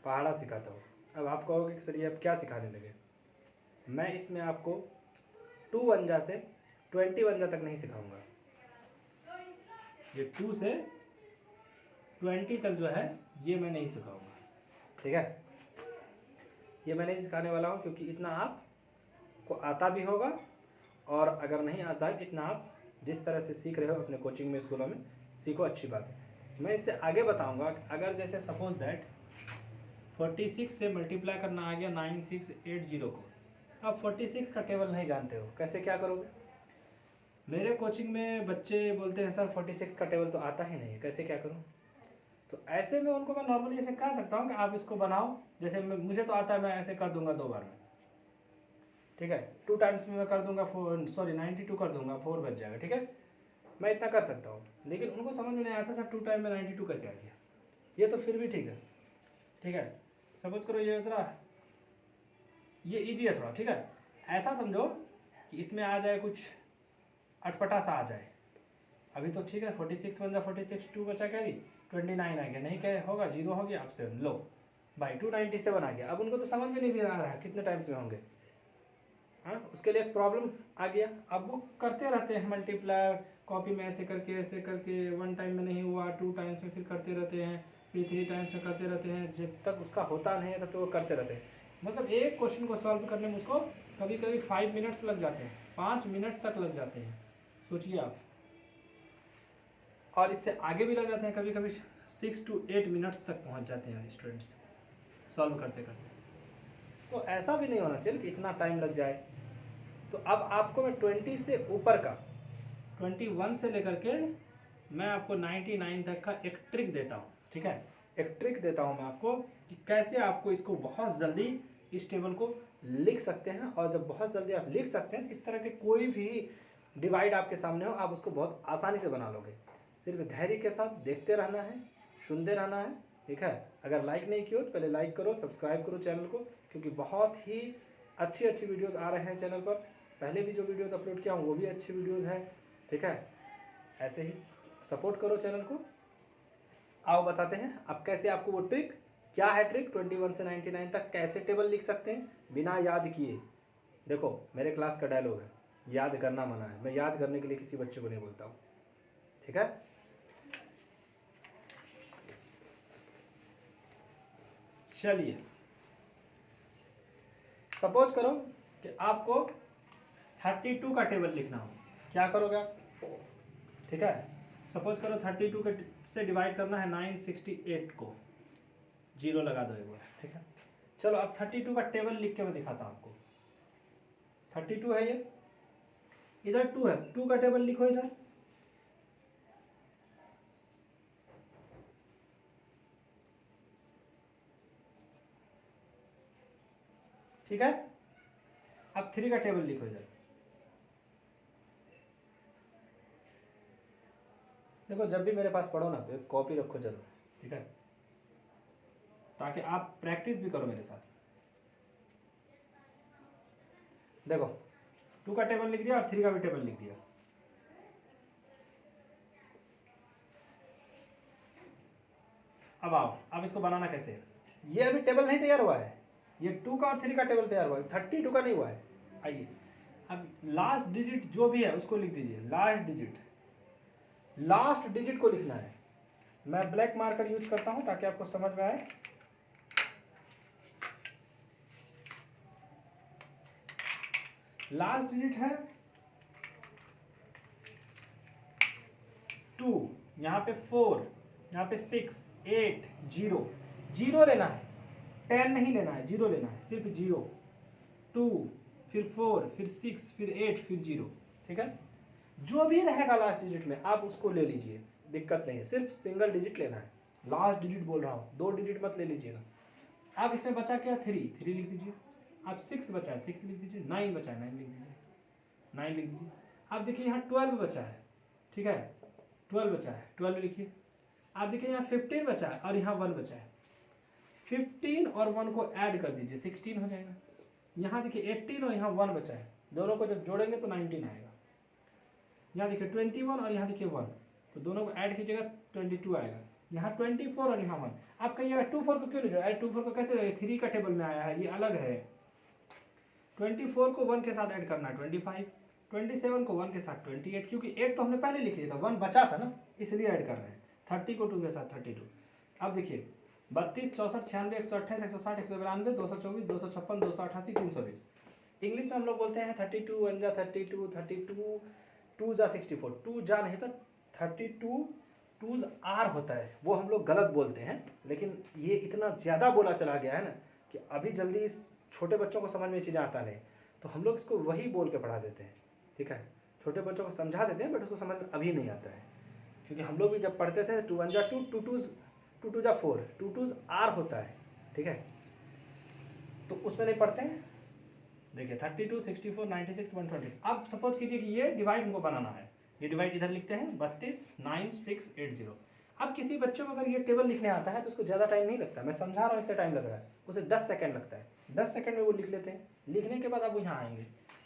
पहाड़ा सिखाता हूँ। अब आप कहोगे कि सर ये आप क्या सिखाने लगे। मैं इसमें आपको 2 वंजा से 20 वंजा तक नहीं सिखाऊंगा। ये 2 से 20 तक जो है ये मैं नहीं सिखाऊंगा, ठीक है। ये मैं नहीं सिखाने वाला हूँ क्योंकि इतना आपको आता भी होगा, और अगर नहीं आता है इतना आप जिस तरह से सीख रहे हो अपने कोचिंग में, स्कूलों में सीखो, अच्छी बात है। मैं इससे आगे बताऊंगा अगर जैसे सपोज दैट 46 से मल्टीप्लाई करना आ गया 9680 को, आप 46 का टेबल नहीं जानते हो, कैसे क्या करोगे। मेरे कोचिंग में बच्चे बोलते हैं सर 46 का टेबल तो आता ही नहीं है, कैसे क्या करूँ। तो ऐसे में उनको मैं नॉर्मली ऐसे कह सकता हूँ कि आप इसको बनाओ, जैसे मुझे तो आता है, मैं ऐसे कर दूंगा 2 बार में, ठीक है। 2 टाइम्स में मैं कर दूंगा 92 कर दूंगा, 4 बच जाएगा, ठीक है। मैं इतना कर सकता हूँ, लेकिन उनको समझ में नहीं आता सर 2 टाइम में 92 कैसे आ गया। ये तो फिर भी ठीक है, ठीक है। सपोज करो ये थोड़ा ये ईजी है थोड़ा, ठीक है। ऐसा समझो कि इसमें आ जाए कुछ अटपटा सा आ जाए। अभी तो ठीक है 46 बन जा 46, 2 बचा कैरी 29 आ गया, नहीं क्या होगा 0 हो गया, आपसे लो भाई 297 आ गया। अब उनको तो समझ में नहीं भी आ रहा है कितने टाइम्स में होंगे, हाँ। उसके लिए एक प्रॉब्लम आ गया, अब वो करते रहते हैं मल्टीप्लाई, कॉपी में ऐसे करके 1 टाइम में नहीं हुआ, 2 टाइम्स में फिर करते रहते हैं, फिर 3 टाइम्स में करते रहते हैं, जब तक उसका होता नहीं है तब तक वो करते रहते हैं। मतलब एक क्वेश्चन को सॉल्व करने में उसको कभी कभी 5 मिनट्स लग जाते हैं, 5 मिनट तक लग जाते हैं, सोचिए आप। और इससे आगे भी लग जाते हैं, कभी कभी 6 to 8 मिनट्स तक पहुंच जाते हैं स्टूडेंट्स सॉल्व करते करते। तो ऐसा भी नहीं होना चाहिए कि इतना टाइम लग जाए। तो अब आपको मैं 20 से ऊपर का 21 से लेकर के मैं आपको 99 तक का एक ट्रिक देता हूँ, ठीक है। एक ट्रिक देता हूँ मैं आपको कि कैसे आपको इसको बहुत जल्दी इस टेबल को लिख सकते हैं। और जब बहुत जल्दी आप लिख सकते हैं, इस तरह के कोई भी डिवाइड आपके सामने हो, आप उसको बहुत आसानी से बना लोगे। सिर्फ धैर्य के साथ देखते रहना है, सुनते रहना है, ठीक है। अगर लाइक नहीं किया तो पहले लाइक करो, सब्सक्राइब करो चैनल को, क्योंकि बहुत ही अच्छी अच्छी वीडियोस आ रहे हैं चैनल पर। पहले भी जो वीडियोस अपलोड किया हूँ वो भी अच्छी वीडियोस हैं, ठीक है। ऐसे ही सपोर्ट करो चैनल को। आओ बताते हैं अब कैसे आपको वो ट्रिक, क्या है ट्रिक 21 से 99 तक कैसे टेबल लिख सकते हैं बिना याद किए। देखो मेरे क्लास का डायलॉग है, याद करना मना है। मैं याद करने के लिए किसी बच्चे को नहीं बोलता हूँ, ठीक है। चलिए सपोज करो कि आपको 32 का टेबल लिखना हो, क्या करोगे आप, ठीक है। सपोज करो 32 के से डिवाइड करना है 968 को, 0 लगा दो एक बार, ठीक है। चलो अब 32 का टेबल लिख के मैं दिखाता हूँ आपको। 32 है ये, इधर 2 है, 2 का टेबल लिखो इधर, ठीक है। अब 3 का टेबल लिखो इधर। देखो जब भी मेरे पास पढ़ो ना तो एक कॉपी रखो जरूर, ठीक है, ताकि आप प्रैक्टिस भी करो मेरे साथ। देखो 2 का टेबल लिख दिया और 3 का भी टेबल लिख दिया। अब आओ, अब इसको बनाना कैसे है। ये अभी टेबल नहीं तैयार हुआ है, ये 2 का और 3 का टेबल तैयार हुआ है, 32 का नहीं हुआ है। आइए अब लास्ट डिजिट जो भी है उसको लिख दीजिए, लास्ट डिजिट को लिखना है। मैं ब्लैक मार्कर यूज करता हूं ताकि आपको समझ में आए। लास्ट डिजिट है 2, यहाँ पे 4, यहाँ पे 6, 8, 0, 0 लेना है, 10 नहीं लेना है, 0 लेना है, सिर्फ 0, 2, फिर 4, फिर 6, फिर 8, फिर 0, ठीक है। जो भी रहेगा लास्ट डिजिट में आप उसको ले लीजिए, दिक्कत नहीं है, सिर्फ सिंगल डिजिट लेना है। लास्ट डिजिट बोल रहा हूँ, 2 डिजिट मत ले लीजिएगा। अब इसमें बचा क्या, 3 लिख दीजिए। अब 6 बचा है, 6 लिख दीजिए। 9 बचा है, 9 लिख दीजिए, 9 लिख दीजिए। अब देखिए यहाँ 12 बचा है, ठीक है, 12 बचा है, 12 लिखिए। आप देखिए यहाँ 15 बचा है और यहाँ 1 बचा है, 15 और 1 को ऐड कर दीजिए, 16 हो जाएगा। यहाँ देखिए 18 और यहाँ 1 बचा है, दोनों को जब जोड़ेंगे तो 19 आएगा। यहाँ देखिए 21 और यहाँ देखिए 1, तो दोनों को ऐड कीजिएगा 22 आएगा। यहाँ 24 और यहाँ 1। आप कहिएगा 24 को क्यों ले रहे हो, 24 को कैसे ले, 3 का टेबल में आया है, ये अलग है। 24 को 1 के साथ ऐड करना है 25, 27 को 1 के साथ 28, क्योंकि 8 तो हमने पहले लिख लिया था, 1 बचा था ना, इसलिए ऐड कर रहे हैं। 30 को 2 के साथ 32। अब देखिए 32, 64, 96, 128, 160, 192, 224, 256, 288, 320। इंग्लिश में हम लोग बोलते हैं 32 1 जा 32, 32 2 जा 64, 2 जा नहीं था 32 2 आर होता है, वो हम लोग गलत बोलते हैं। लेकिन ये इतना ज़्यादा बोला चला गया है ना कि अभी जल्दी इस छोटे बच्चों को समझ में चीज़ें आता नहीं, तो हम लोग इसको वही बोल के पढ़ा देते हैं। ठीक है, छोटे बच्चों को समझा देते हैं बट उसको समझ में अभी नहीं आता है, क्योंकि हम लोग भी जब पढ़ते थे 2 1 जा 2, 2 2 जा 4, 2 2 आर होता है। ठीक है, तो उसमें नहीं पढ़ते हैं। देखिए 32, 64, 96, 120। अब सपोज कीजिए कि ये डिवाइड हमको बनाना है, ये डिवाइड इधर लिखते हैं 32, 9, 6, 8, 0। अब किसी बच्चे को अगर ये टेबल लिखने आता है तो उसको ज़्यादा टाइम नहीं लगता, मैं समझा रहा हूँ, इसका टाइम लग रहा है, उसे 10 सेकंड लगता है, 10 सेकंड में वो लिख लेते हैं। लिखने के बाद अब यहाँ आएंगे,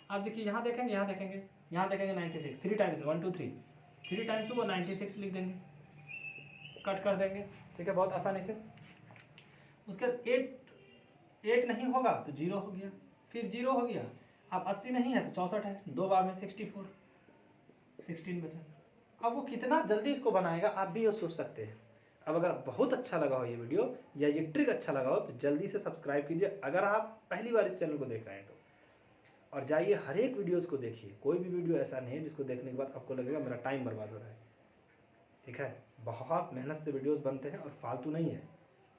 अब देखिए यहाँ देखेंगे, यहाँ देखेंगे, यहाँ देखेंगे 96, 3 टाइम्स 1 2 3, 3 टाइम्स वो 96 लिख देंगे, कट कर देंगे। ठीक है, बहुत आसानी से। उसके बाद 8 नहीं होगा तो 0 हो गया, फिर 0 हो गया। अब 80 नहीं है तो 64 है, 2 बार में 64, 16 बचा। अब वो कितना जल्दी इसको बनाएगा आप भी ये सोच सकते हैं। अब अगर बहुत अच्छा लगा हो ये वीडियो या ये ट्रिक अच्छा लगा हो तो जल्दी से सब्सक्राइब कीजिए, अगर आप पहली बार इस चैनल को देख रहे हैं तो, और जाइए हर एक वीडियोस को देखिए। कोई भी वीडियो ऐसा नहीं है जिसको देखने के बाद आपको लगेगा मेरा टाइम बर्बाद हो रहा है। ठीक है, बहुत मेहनत से वीडियोस बनते हैं और फालतू नहीं है।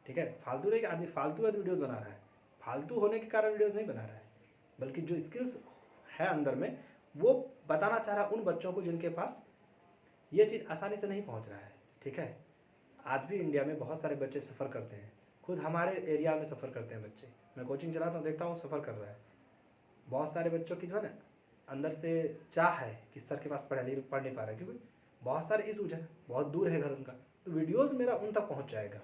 ठीक है, फालतू नहीं कि आदमी फालतू वीडियोस बना रहा है, फालतू होने के कारण वीडियोस नहीं बना रहा है, बल्कि जो स्किल्स है अंदर में वो बताना चाह रहा है उन बच्चों को जिनके पास ये चीज़ आसानी से नहीं पहुंच रहा है। ठीक है, आज भी इंडिया में बहुत सारे बच्चे सफ़र करते हैं, खुद हमारे एरिया में सफ़र करते हैं बच्चे। मैं कोचिंग चलाता हूँ, देखता हूँ सफ़र कर रहा है। बहुत सारे बच्चों की जो है ना अंदर से चाह है कि सर के पास पढ़ नहीं पा रहे, क्योंकि बहुत सारे इशूज हैं, बहुत दूर है घर उनका, तो वीडियोज़ मेरा उन तक पहुँच जाएगा।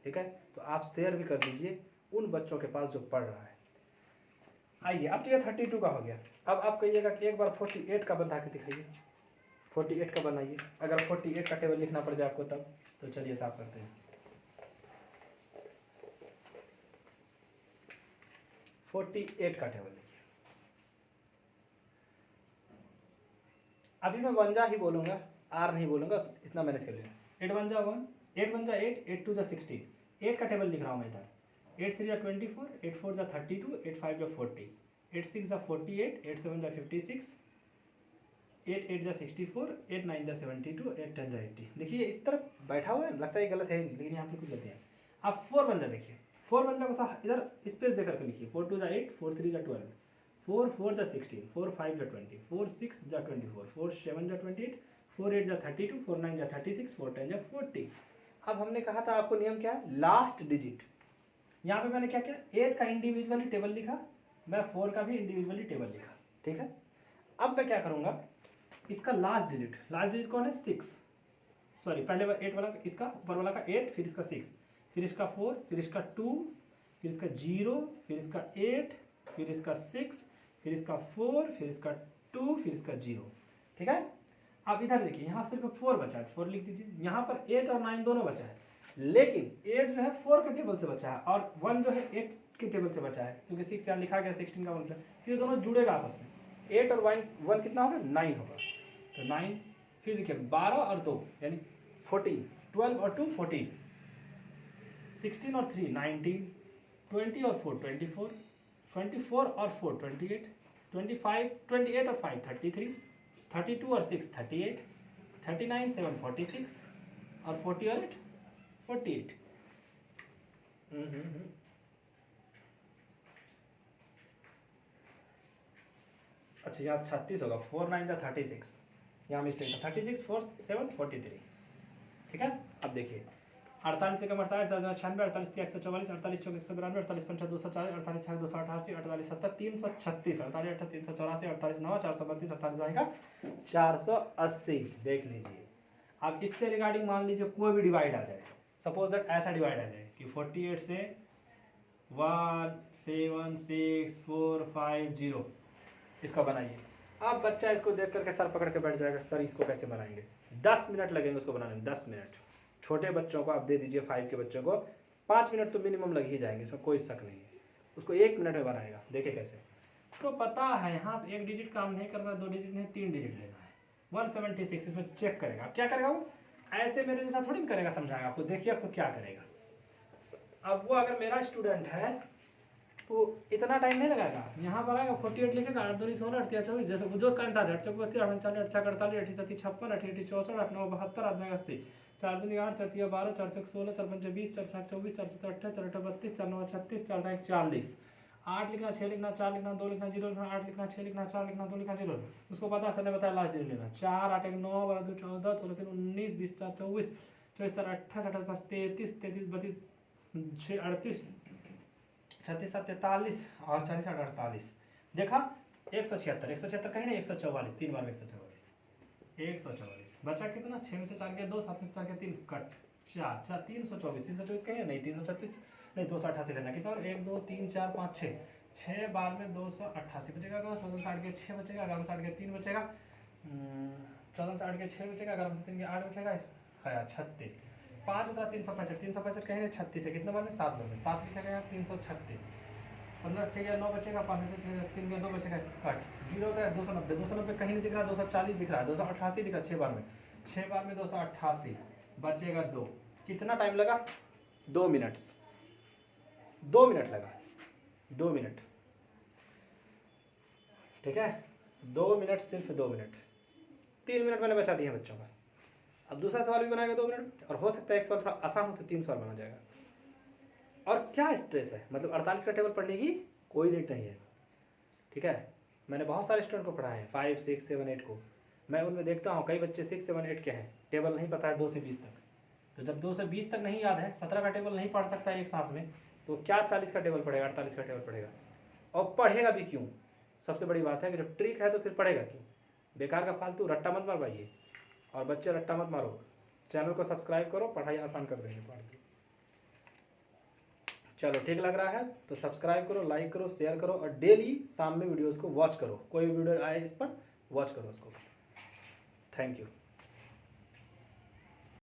ठीक है, तो आप शेयर भी कर दीजिए उन बच्चों के पास जो पढ़ रहा है। आइए, अब तो ये 32 का हो गया। अब आप कहिएगा कि एक बार 48 का बना के दिखाइए, 48 का बनाइए। अगर 48 का टेबल लिखना पड़ जाए आपको तब, तो चलिए साफ करते हैं। 48 का टेबल लिखिए। अभी मैं 1 जा ही बोलूँगा, आर नहीं बोलूँगा, इतना मैनेज कर लिया। 8 1 जा 1, 8 1 जा 8, 8 2 जा 16। 8 का टेबल लिख रहा हूँ मैं इधर। 8 3 जा 24, 8 4 जा 32, 8 5 जा 40, 8 6 जा 48, 8 7 जा 56, 8 8 जा 64, 8 9 जा 72, 8 10 जा 80। देखिए इस तरफ बैठा हुआ है, लगता है ये गलत है लेकिन यहाँ पे कुछ गलती है। आप 4 बन जा, देखिए 4 बन जा को इधर स्पेस देकर के लिखिए। 4 2 जा 8, 4 3 जा 12, 4 4 जा 16, 4 5 जा 20, 4 6 जा 24, 4 7 जा 28, 4 8 जा 32, 4 9 जा 36, 4 10 जा 40। अब हमने कहा था आपको नियम क्या है, लास्ट डिजिट। यहाँ पे मैंने क्या किया, 8 का इंडिविजुअली टेबल लिखा, मैं 4 का भी इंडिविजुअली टेबल लिखा। ठीक है, अब मैं क्या करूँगा, इसका लास्ट डिजिट कौन है, 6, सॉरी पहले 8 वाला, इसका ऊपर वाला का 8, फिर इसका 6, फिर इसका 4, फिर इसका 2, फिर इसका 0, फिर इसका 8, फिर इसका 6, फिर इसका 4, फिर इसका 2, फिर इसका 0। ठीक है, अब इधर देखिए यहाँ सिर्फ 4 बचा है, 4 लिख दीजिए। यहाँ पर 8 और 9 दोनों बचा है, लेकिन 8 जो है 4 के टेबल से बचा है और 1 जो है 8 के टेबल से बचा है, क्योंकि 6 यहाँ लिखा गया 16 का 1, तो ये दोनों जुड़ेगा आपस में। 8 और 1 कितना होगा, 9 होगा, तो 9, फिर देखिए 12 और 2 यानी 14, 12 और 2 14, 16 और 3 19, 20 और 4 24, 24 और 4 28, 25 28 और 5 33, 32 और 6 38, 39 7 46 और 40 और 8 48। अच्छा यहाँ 36 होगा, 4 9 जा 36, यहाँ मिस्टेक था, 36 4 7 43। ठीक है, अब देखिए 48 से कम 48, 96, 48 3 144, 48 4 192, 48 5 240, 48 6 288, 48 7 336, 48 8 384, 48 9 432, 48 आएगा 480। देख लीजिए, अब इससे रिगार्डिंग मान लीजिए कोई भी डिवाइड आ जाए, सपोज दैट ऐसा डिवाइड आ जाए कि 48 से 1 7 6 4 5 0, इसका बनाइए। अब बच्चा इसको देख करके सर पकड़ के बैठ जाएगा, सर इसको कैसे बनाएंगे, 10 मिनट लगेंगे उसको बनाने में, 10 मिनट। छोटे बच्चों को आप दे दीजिए, 5 के बच्चों को 5 मिनट तो मिनिमम लग ही जाएंगे, इसमें कोई शक नहीं है। उसको 1 मिनट में बनाएगा, देखिए कैसे। तो पता है यहाँ एक डिजिट काम नहीं करना, 2 डिजिट नहीं 3 डिजिट लेना है। 176 इसमें चेक करेगा। क्या करेगा वो? ऐसे मेरे जैसा थोड़ी करेगा, समझाएगा आपको, देखिए आपको क्या करेगा। अब वो अगर मेरा स्टूडेंट है तो इतना टाइम नहीं लगाएगा, यहाँ पर आएगा 48 लिखेगा, 8 2 16 8 24, जैसे जो उसका अंदाज 8 4 32 8 40 8 48 8 37 56 8 64 8 9 72 8 9 80 4 2 8 4 3 12 4 6 16 4 5 20 4 7 24 4 7 28 4 8 32 4 9 36 4 9 40। 8 लिखना, 6 लिखना, 4 लिखना, 2 लिखना, 0 लिखना, 8 लिखना, 6 लिखना, 4 लिखना, 2 लिखना, 0। उसको पता, सर ने बताया लास्ट डिजिट लेना। 4 8 1 9 12 2 14 16 3 19 20 4 24 24 4 28 28 33 33 32 6 38 36 7 43 और 40 8 48। देखा 176 176 कहीं नहीं, 144 3 बार में 144 बचा कितना? 6 में से 4 गया 2, 7 में से 4 गया 3, कट 4 324 कहीं नहीं, 336 नहीं 288 लेना। कितना? 1 2 3 4 5 6 बार में 288 बचेगा। 14 60 के 6 बचेगा, 11 60 के 3 बचेगा, 14 60 के 6 बचेगा, 11 3 के 8 बचेगा, 36 5 उतरा 365 365 कहीं नहीं 36 है। कितने बार में? 7 बार में, 7 लिखेगा 336। 15 6 9 बचेगा, 5 में से 3 में 2 बचेगा, कट 0 होता है। 290 290 कहीं नहीं दिख रहा, 240 दिख रहा है, 288 दिख रहा है। 6 बार में 288 बचेगा 2। कितना टाइम लगा? 2 मिनट 2 मिनट लगा, 2 मिनट। ठीक है, 2 मिनट, सिर्फ 2 मिनट। 3 मिनट मैंने बचा दिए बच्चों का। अब दूसरा सवाल भी बनाएगा 2 मिनट, और हो सकता है एक सवाल थोड़ा आसान हो तो 3 सवाल बना जाएगा। और क्या स्ट्रेस है, मतलब 48 का टेबल पढ़ने की कोई नीड नहीं है। ठीक है, मैंने बहुत सारे स्टूडेंट को पढ़ा है 5 6 7 8 को। मैं उनमें देखता हूँ कई बच्चे 6 7 8 के हैं, टेबल नहीं पता है 2 से 20 तक। तो जब 2 से 20 तक नहीं याद है, 17 का टेबल नहीं पढ़ सकता है एक सांस में, तो क्या 40 का टेबल पढ़ेगा, 48 का टेबल पढ़ेगा? और पढ़ेगा भी क्यों? सबसे बड़ी बात है कि जब ट्रिक है तो फिर पढ़ेगा क्यों? बेकार का फालतू रट्टा मत मार भाई। और बच्चे रट्टा मत मारो। चैनल को सब्सक्राइब करो, पढ़ाई आसान कर देंगे पढ़ के। चलो ठीक लग रहा है तो सब्सक्राइब करो, लाइक करो, शेयर करो, और डेली शाम में वीडियोस को वॉच करो। कोई वीडियो आए इस पर वॉच करो उसको। Thank you.